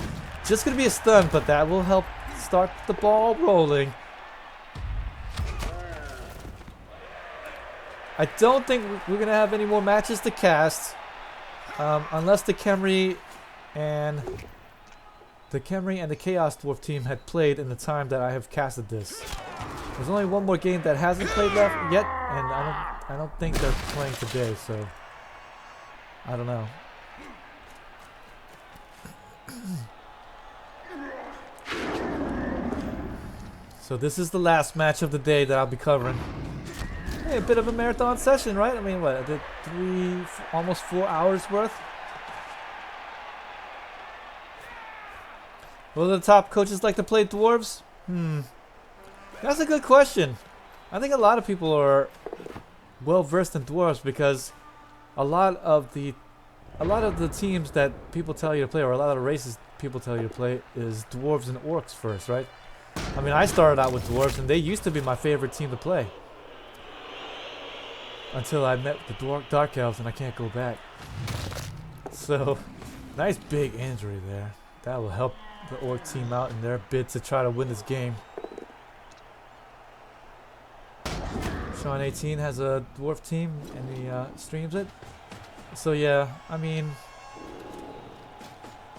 Just going to be a stun, but that will help start the ball rolling. I don't think we're going to have any more matches to cast. Unless the Khemri and the Chaos Dwarf team had played in the time that I have casted this. There's only one more game that hasn't played left yet, and I don't think they're playing today, so I don't know. So this is the last match of the day that I'll be covering. Hey, a bit of a marathon session, right? I mean, what, I did almost 4 hours worth? Will the top coaches like to play dwarves? That's a good question. I think a lot of people are well versed in dwarves because a lot of the teams that people tell you to play, or a lot of the races people tell you to play, is dwarves and orcs first, right? I mean, I started out with dwarves, and they used to be my favorite team to play until I met the dark elves, and I can't go back. So, nice big injury there. That will help the orc team out in their bid to try to win this game. Sean 18 has a dwarf team, and he streams it. So yeah, I mean,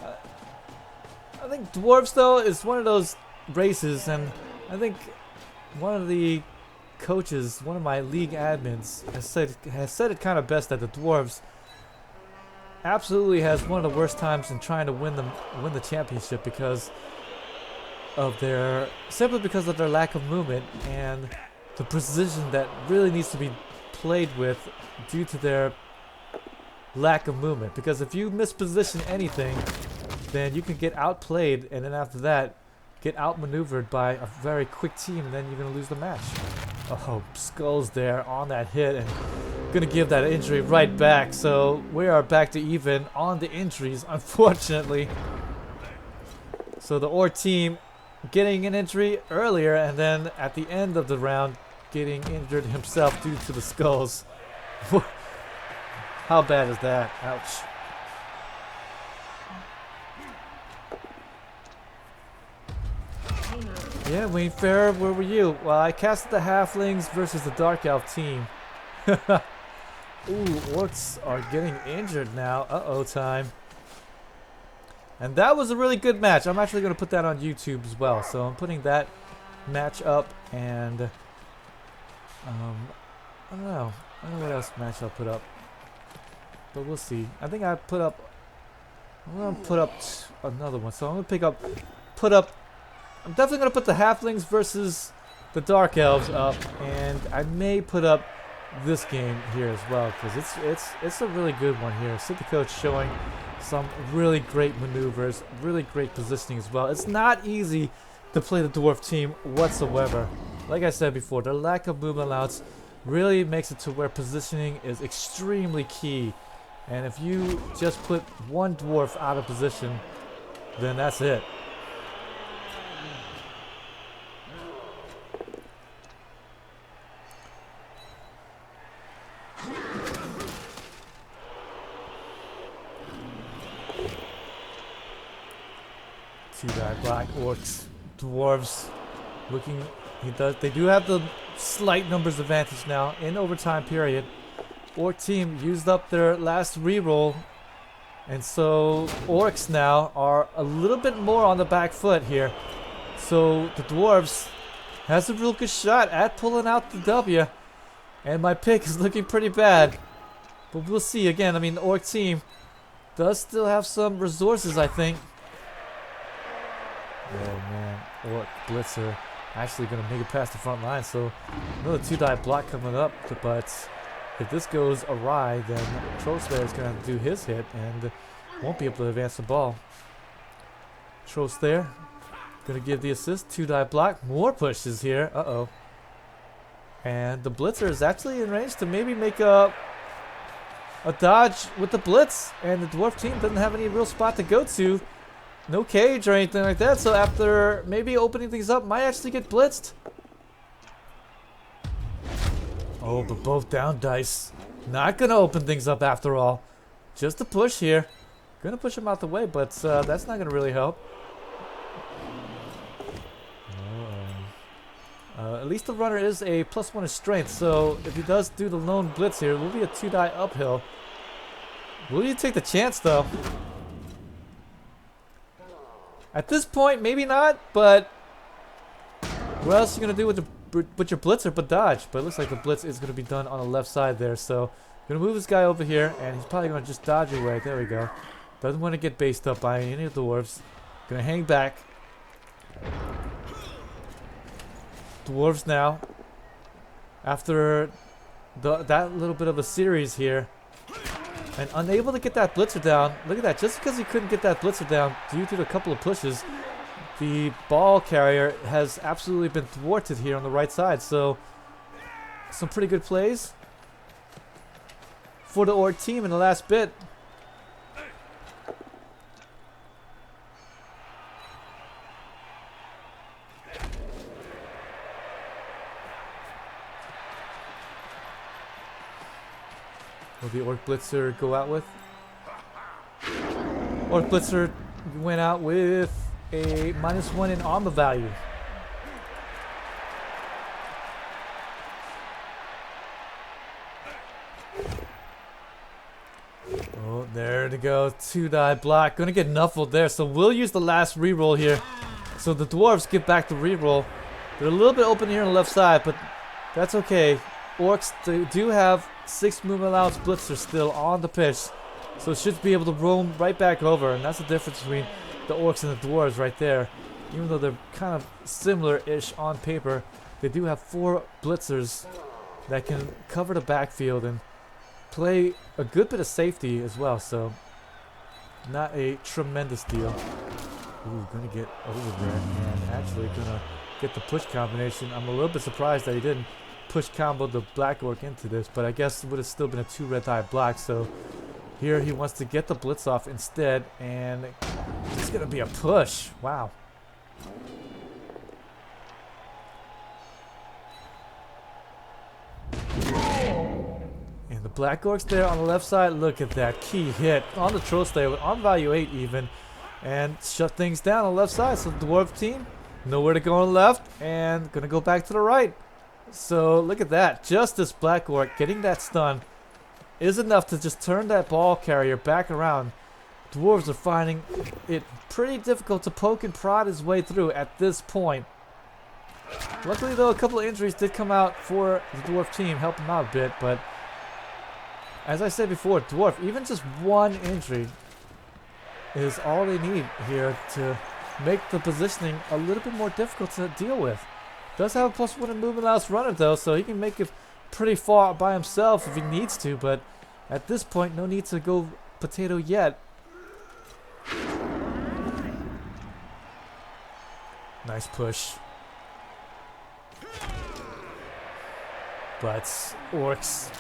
I think dwarves though is one of those races, and I think one of the coaches, one of my league admins, has said it kind of best, that the dwarves absolutely has one of the worst times in trying to win the championship simply because of their lack of movement and the precision that really needs to be played with due to their lack of movement. Because if you misposition anything, then you can get outplayed, and then after that get outmaneuvered by a very quick team, and then you're going to lose the match. Oh, Skulls there on that hit, and going to give that injury right back. So we are back to even on the injuries, unfortunately. So the Orc team getting an injury earlier, and then at the end of the round getting injured himself due to the Skulls. How bad is that? Ouch. Yeah, Wayne Farrer, where were you? Well, I casted the Halflings versus the Dark Elf team. Ooh, Orcs are getting injured now. Uh-oh time. And that was a really good match. I'm actually going to put that on YouTube as well. So I'm putting that match up, and I don't know what else match I'll put up, but we'll see. I think I'm going to put up another one. So I'm going to I'm definitely going to put the Halflings versus the Dark Elves up, and I may put up this game here as well, because it's a really good one here. Sid the Coach showing some really great maneuvers, really great positioning as well. It's not easy to play the Dwarf team whatsoever. Like I said before, the lack of movement allowance really makes it to where positioning is extremely key. And if you just put one Dwarf out of position, then that's it. Two-guy black orcs, dwarves, looking. They do have the slight numbers advantage now in overtime period. Orc team used up their last reroll, and so orcs now are a little bit more on the back foot here. So the dwarves has a real good shot at pulling out the W, and my pick is looking pretty bad. But we'll see. Again, I mean, the orc team does still have some resources, I think. Oh man, Orc Blitzer actually going to make it past the front line, so another two-die block coming up, but if this goes awry, then Trollslayer is going to have to do his hit and won't be able to advance the ball. Trollslayer going to give the assist, two-die block, more pushes here, uh-oh. And the Blitzer is actually in range to maybe make a dodge with the Blitz, and the Dwarf team doesn't have any real spot to go to. No cage or anything like that, so after maybe opening things up, might actually get blitzed. Oh, but both down dice. Not going to open things up after all. Just a push here. Going to push him out the way, but that's not going to really help. At least the runner is a +1 in strength, so if he does do the lone blitz here, it will be a two-die uphill. Will you take the chance, though? At this point, maybe not, but what else are you going to do with your blitzer but dodge? But it looks like the blitz is going to be done on the left side there, so going to move this guy over here, and he's probably going to just dodge away. There we go. Doesn't want to get based up by any of the dwarves. Going to hang back. Dwarves now, after that little bit of a series here, and unable to get that blitzer down. Look at that. Just because he couldn't get that blitzer down due to a couple of pushes, the ball carrier has absolutely been thwarted here on the right side. So some pretty good plays for the Orc team in the last bit. Will the Orc Blitzer go out with? Orc Blitzer went out with a -1 in armor value. Oh, there to go. 2-die block. Gonna get nuffled there. So we'll use the last reroll here. So the Dwarves get back to reroll. They're a little bit open here on the left side, but that's okay. Orcs do have 6 movement allowance blitzers still on the pitch. So it should be able to roam right back over. And that's the difference between the Orcs and the Dwarves right there. Even though they're kind of similar-ish on paper, they do have 4 blitzers that can cover the backfield and play a good bit of safety as well. So not a tremendous deal. Ooh, gonna get over there and actually gonna get the push combination. I'm a little bit surprised that he didn't push combo the Black Orc into this, but I guess it would have still been a 2 red die block. So here he wants to get the blitz off instead, and it's gonna be a push. Wow. And the Black Orcs there on the left side. Look at that key hit on the Troll Slayer on value 8 even, and shut things down on the left side. So the Dwarf team nowhere to go on the left and gonna go back to the right. So look at that. Just this Black Orc getting that stun is enough to just turn that ball carrier back around. Dwarves are finding it pretty difficult to poke and prod his way through at this point. Luckily though, a couple of injuries did come out for the Dwarf team, help him out a bit, but as I said before, Dwarf, even just 1 injury is all they need here to make the positioning a little bit more difficult to deal with. Does have a +1 in movement allowance runner though, so he can make it pretty far by himself if he needs to, but at this point, no need to go potato yet. Nice push. But Orcs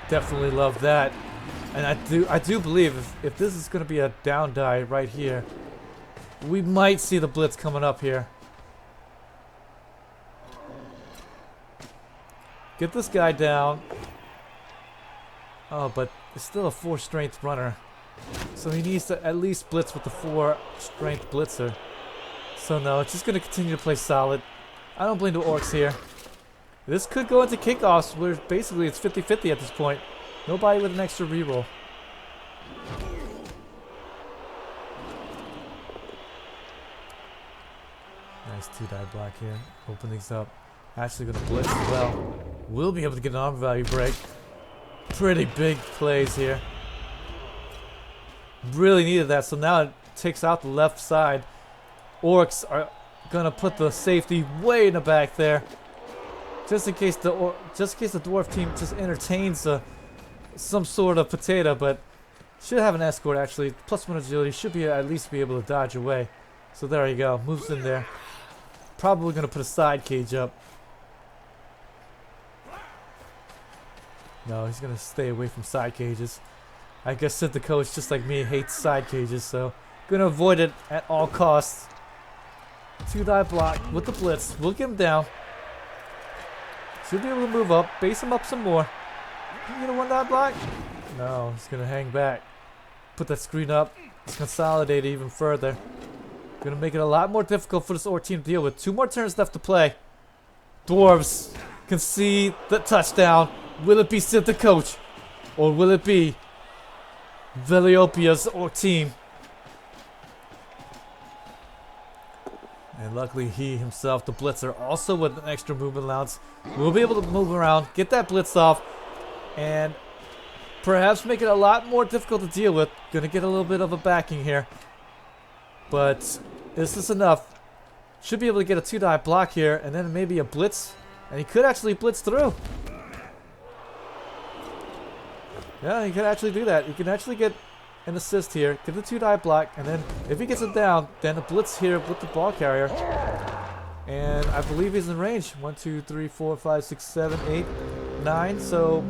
definitely love that. And I do believe if this is going to be a down die right here, we might see the blitz coming up here. Get this guy down. Oh, but it's still a 4 strength runner. So he needs to at least blitz with the 4 strength blitzer. So no, it's just going to continue to play solid. I don't blame the Orcs here. This could go into kickoffs where basically it's 50-50 at this point. Nobody with an extra reroll. Nice 2-die block here. Open things up. Actually going to blitz as well. We'll be able to get an armor value break. Pretty big plays here. Really needed that. So now it takes out the left side. Orcs are going to put the safety way in the back there. Just in case the Dwarf team just entertains some sort of potato, but should have an escort actually. +1 agility, should be at least be able to dodge away. So there you go. Moves in there. Probably going to put a side cage up. No, he's going to stay away from side cages. I guess Sid the coach, just like me, hates side cages, so going to avoid it at all costs. 2-die block with the blitz. We'll get him down. Should be able to move up, base him up some more. Can you get a 1-die block? No, he's going to hang back. Put that screen up. Let's consolidate it even further. Going to make it a lot more difficult for this Orc team to deal with. 2 more turns left to play. Dwarves can see the touchdown. Will it be Sid the coach? Or will it be Velihopea's Orc team? And luckily he himself, the blitzer, also with an extra movement allowance, will be able to move around, get that blitz off, and perhaps make it a lot more difficult to deal with. Gonna get a little bit of a backing here. But is this enough? Should be able to get a 2-die block here, and then maybe a blitz. And he could actually blitz through. Yeah, he could actually do that. He can actually get an assist here, get the 2-die block, and then if he gets it down, then a blitz here with the ball carrier. And I believe he's in range. 1, 2, 3, 4, 5, 6, 7, 8, 9. So,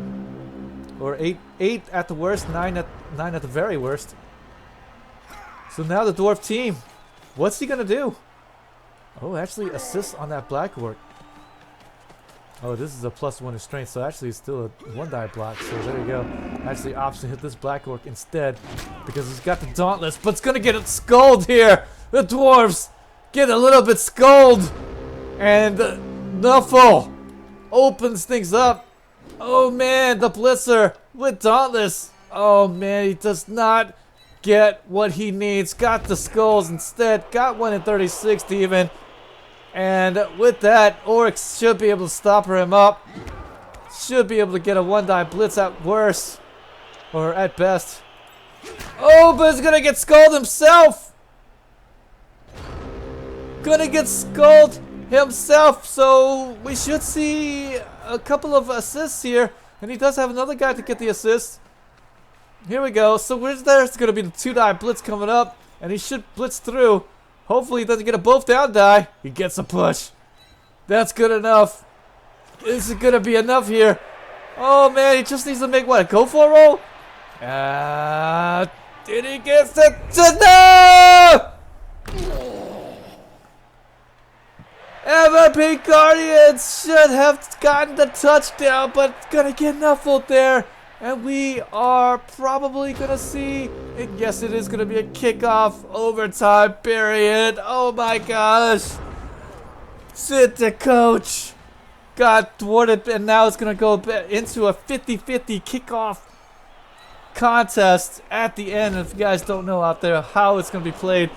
or 8 at the worst, 9 at the very worst. So now the dwarf team, what's he gonna do? Oh, actually assists on that black orc. Oh, this is a +1 in strength, so actually it's still a 1-die block. So there you go. Actually opts to hit this black orc instead because he's got the dauntless, but it's gonna get it skulled here. The dwarves get a little bit skulled, and Nuffle opens things up. Oh man, the blitzer with dauntless. Oh man, he does not get what he needs. Got the skulls instead. Got 1 in 36 even. And with that, Orcs should be able to stop him up. Should be able to get a 1-die blitz at worst. Or at best. Oh, but he's gonna get skulled himself! Gonna get skulled himself. So we should see a couple of assists here. And he does have another guy to get the assist. Here we go. So there's gonna be the 2-die blitz coming up. And he should blitz through. Hopefully he doesn't get a both down die. He gets a push. That's good enough. This is gonna be enough here. Oh man, he just needs to make what? A go for a roll? Did he get the no? Everpeak Guardians should have gotten the touchdown, but gonna get Nuffled there. And we are probably going to see, and yes, it is going to be a kickoff overtime period. Oh my gosh. Sit the coach. Got thwarted, and now it's going to go into a 50-50 kickoff contest at the end. If you guys don't know out there how it's going to be played,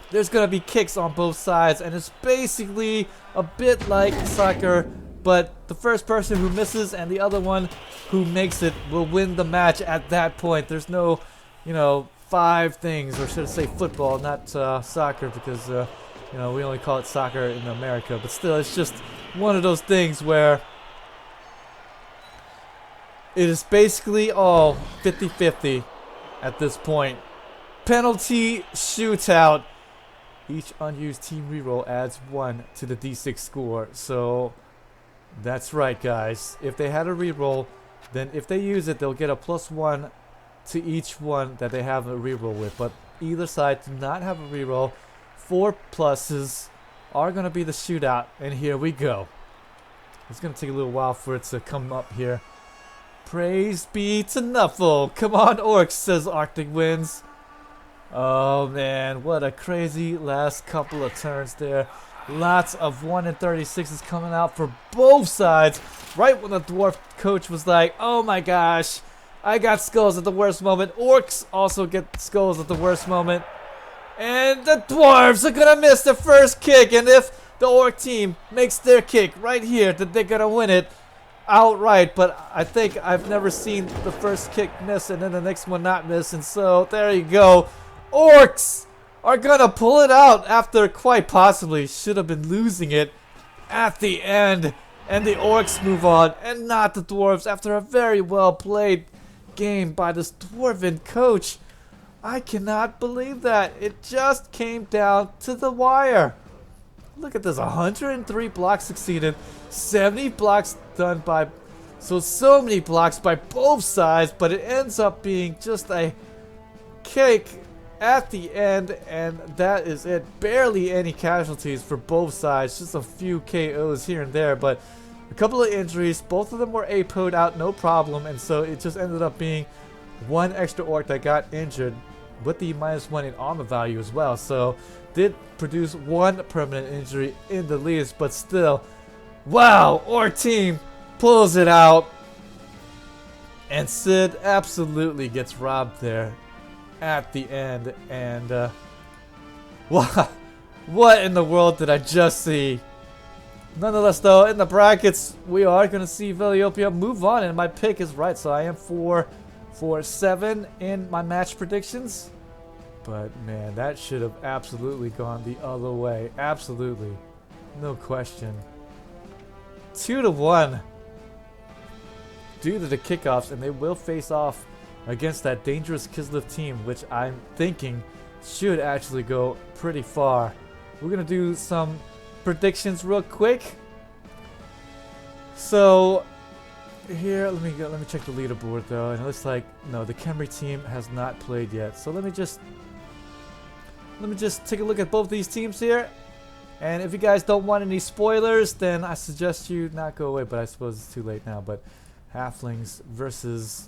there's going to be kicks on both sides, and it's basically a bit like soccer. But the first person who misses and the other one who makes it will win the match at that point. There's no, 5 things, or should I say football, not soccer, because, we only call it soccer in America. But still, it's just one of those things where it is basically all 50-50 at this point. Penalty shootout. Each unused team reroll adds 1 to the D6 score. So that's right, guys. If they had a reroll, then if they use it, they'll get a +1 to each one that they have a reroll with. But either side do not have a reroll. 4 pluses are going to be the shootout. And here we go. It's going to take a little while for it to come up here. Praise be to Nuffle. Come on, Orcs, says Arctic Winds. Oh, man. What a crazy last couple of turns there. Lots of 1 in 36s coming out for both sides. Right when the dwarf coach was like, oh my gosh, I got skulls at the worst moment. Orcs also get skulls at the worst moment. And the dwarves are going to miss the first kick. And if the orc team makes their kick right here, then they're going to win it outright. But I think I've never seen the first kick miss and then the next one not miss. And so there you go. Orcs are gonna pull it out after quite possibly should have been losing it at the end, and the Orcs move on and not the dwarves after a very well played game by this dwarven coach. I cannot believe that it just came down to the wire. Look at this, 103 blocks succeeded, 70 blocks done by so many blocks by both sides, but it ends up being just a cake at the end, and that is it. Barely any casualties for both sides, just a few KOs here and there, but a couple of injuries. Both of them were APO'd out, no problem, and so it just ended up being 1 extra orc that got injured with the -1 in armor value as well, so did produce 1 permanent injury in the least, but still, wow, orc team pulls it out, and Sid absolutely gets robbed there at the end. And what in the world did I just see? Nonetheless, though, in the brackets, we are going to see Velihopea move on, and my pick is right, so I am 4-7 in my match predictions. But man, that should have absolutely gone the other way. Absolutely, no question. 2-1 due to the kickoffs, and they will face off against that dangerous Kislev team, which I'm thinking should actually go pretty far. We're gonna do some predictions real quick. So here, let me check the leaderboard though, and it looks like no, the Khemri team has not played yet. So let me just take a look at both these teams here. And if you guys don't want any spoilers, then I suggest you not go away, but I suppose it's too late now. But Halflings versus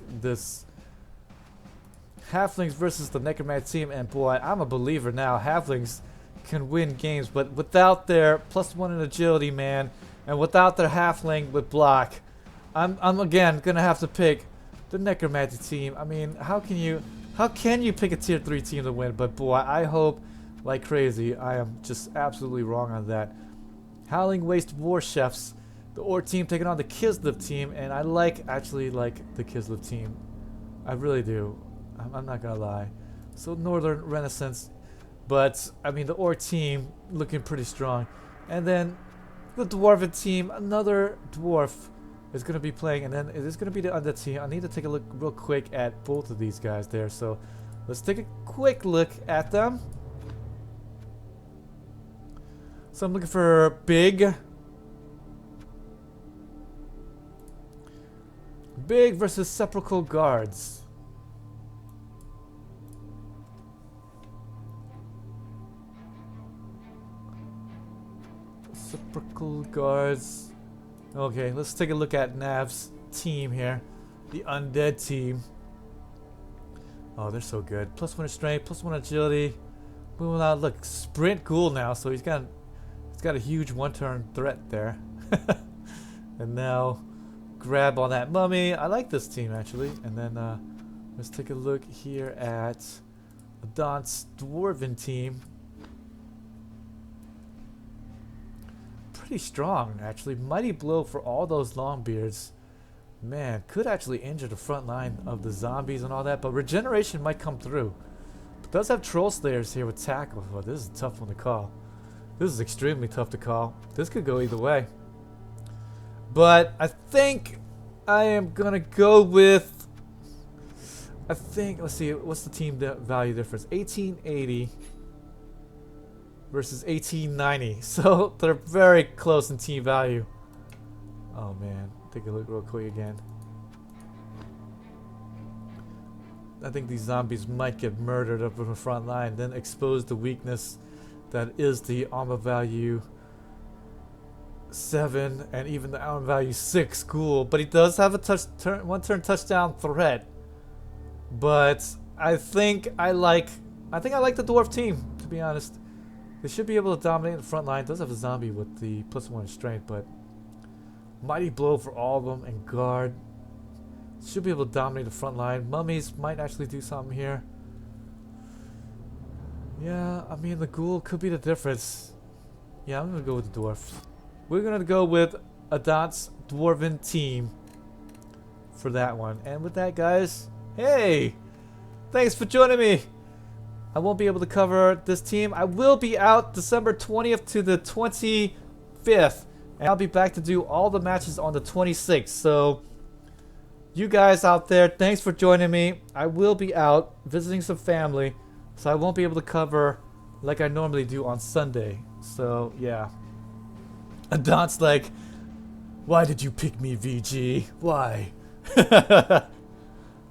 the Necromantic team, and boy, I'm a believer now. Halflings can win games, but without their +1 in agility, man, and without their Halfling with block, I'm again gonna have to pick the Necromantic team. I mean, how can you pick a tier 3 team to win? But boy, I hope like crazy I am just absolutely wrong on that. Howling Waste Warchefs, the Orc team taking on the Kislev team, and I actually like the Kislev team. I really do. I'm not gonna lie. So Northern Renaissance, but I mean the Orc team looking pretty strong, and then the Dwarven team, another Dwarf is gonna be playing, and then it is gonna be the Undead team. I need to take a look real quick at both of these guys there. So let's take a quick look at them. So I'm looking for Big versus Sepulchral Guards. Sepulchral Guards. Okay, let's take a look at Nav's team here. The Undead team. Oh, they're so good. +1 strength, +1 agility. Moving on, look, Sprint Ghoul now, so he's got a huge one-turn threat there. And now grab on that mummy. I like this team actually. And then let's take a look here at Adon's Dwarven team. Pretty strong actually. Mighty blow for all those Longbeards. Man, could actually injure the front line of the zombies and all that, but regeneration might come through. But does have Troll Slayers here with tackle. Oh, this is a tough one to call. This is extremely tough to call. This could go either way. But I think I am gonna go with, let's see, what's the team value difference? 1880 versus 1890. So they're very close in team value. Oh man, take a look real quick again. I think these zombies might get murdered up in the front line, then expose the weakness that is the armor value 7 and even the armor value 6 ghoul. But he does have a one-turn touchdown threat. But I think I like the Dwarf team, to be honest. They should be able to dominate the front line. Does have a zombie with the +1 strength, but mighty blow for all of them, and guard should be able to dominate the front line. Mummies might actually do something here. Yeah, I mean the ghoul could be the difference. Yeah, I'm gonna go with the dwarf. We're gonna go with Adot's Dwarven team for that one. And with that, guys, hey, thanks for joining me. I won't be able to cover this team. I will be out December 20th to the 25th, and I'll be back to do all the matches on the 26th. So you guys out there, thanks for joining me. I will be out visiting some family, so I won't be able to cover like I normally do on Sunday. So yeah. Adon's like, why did you pick me, VG? Why? But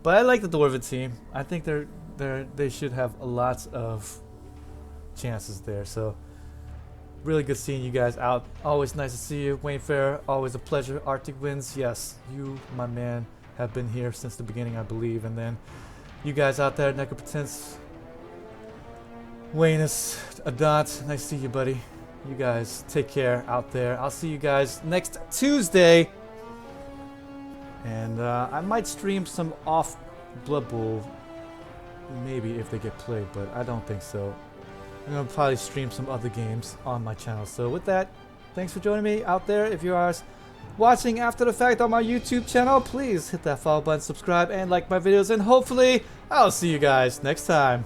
I like the Dwarven team. I think they should have a lot of chances there. So really good seeing you guys out. Always nice to see you. Wayne Fair, always a pleasure. Arctic Winds, yes, you, my man, have been here since the beginning, I believe. And then you guys out there, Necropotence, Waynus, Adot, nice to see you, buddy. You guys take care out there. I'll see you guys next Tuesday. And I might stream some off Blood Bowl, maybe, if they get played, but I don't think so. I'm going to probably stream some other games on my channel. So with that, thanks for joining me out there. If you are watching after the fact on my YouTube channel, please hit that follow button, subscribe, and like my videos. And hopefully, I'll see you guys next time.